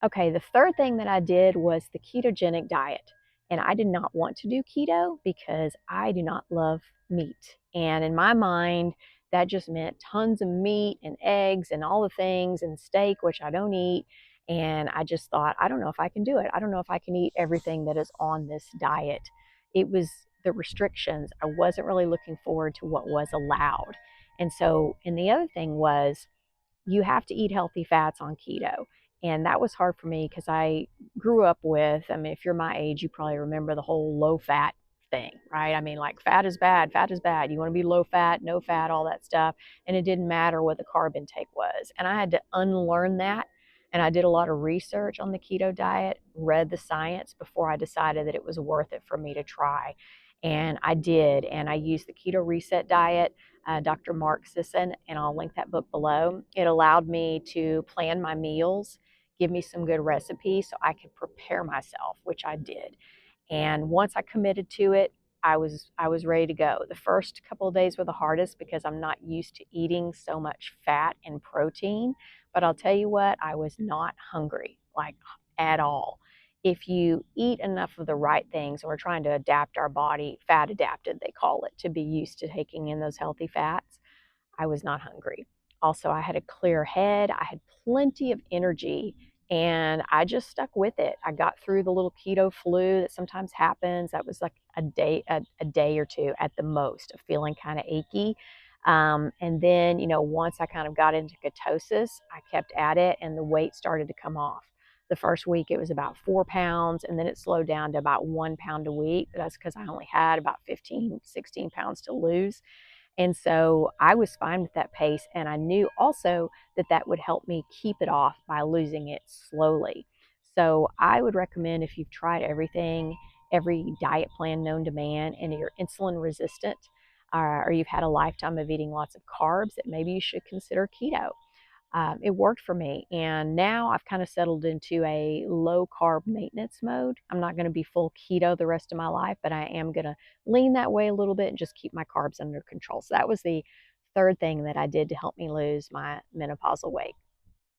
Okay, the third thing that I did was the ketogenic diet. And I did not want to do keto because I do not love meat. And in my mind, that just meant tons of meat and eggs and all the things and steak, which I don't eat. And I just thought, I don't know if I can do it. I don't know if I can eat everything that is on this diet. It was the restrictions. I wasn't really looking forward to what was allowed. And the other thing was, you have to eat healthy fats on keto. And that was hard for me because I grew up with, I mean, if you're my age, you probably remember the whole low fat thing, right? I mean, like fat is bad, fat is bad. You want to be low fat, no fat, all that stuff. And it didn't matter what the carb intake was. And I had to unlearn that. And I did a lot of research on the keto diet, read the science before I decided that it was worth it for me to try. And I did. And I used the keto reset diet, Dr. Mark Sisson, and I'll link that book below. It allowed me to plan my meals, give me some good recipes so I could prepare myself, which I did. And once I committed to it, I was ready to go. The first couple of days were the hardest because I'm not used to eating so much fat and protein. But I'll tell you what, I was not hungry, like at all. If you eat enough of the right things, and we're trying to adapt our body, fat adapted, they call it, to be used to taking in those healthy fats, I was not hungry. Also, I had a clear head, I had plenty of energy, and I just stuck with it. I got through the little keto flu that sometimes happens. That was like a day or two at the most of feeling kind of achy. And then, once I kind of got into ketosis, I kept at it and the weight started to come off. The first week it was about 4 pounds, and then it slowed down to about 1 pound a week. That's because I only had about 15, 16 pounds to lose. And so I was fine with that pace. And I knew also that that would help me keep it off by losing it slowly. So I would recommend, if you've tried everything, every diet plan known to man, and you're insulin resistant, or you've had a lifetime of eating lots of carbs, that maybe you should consider keto. It worked for me. And now I've kind of settled into a low carb maintenance mode. I'm not going to be full keto the rest of my life, but I am going to lean that way a little bit and just keep my carbs under control. So that was the third thing that I did to help me lose my menopausal weight.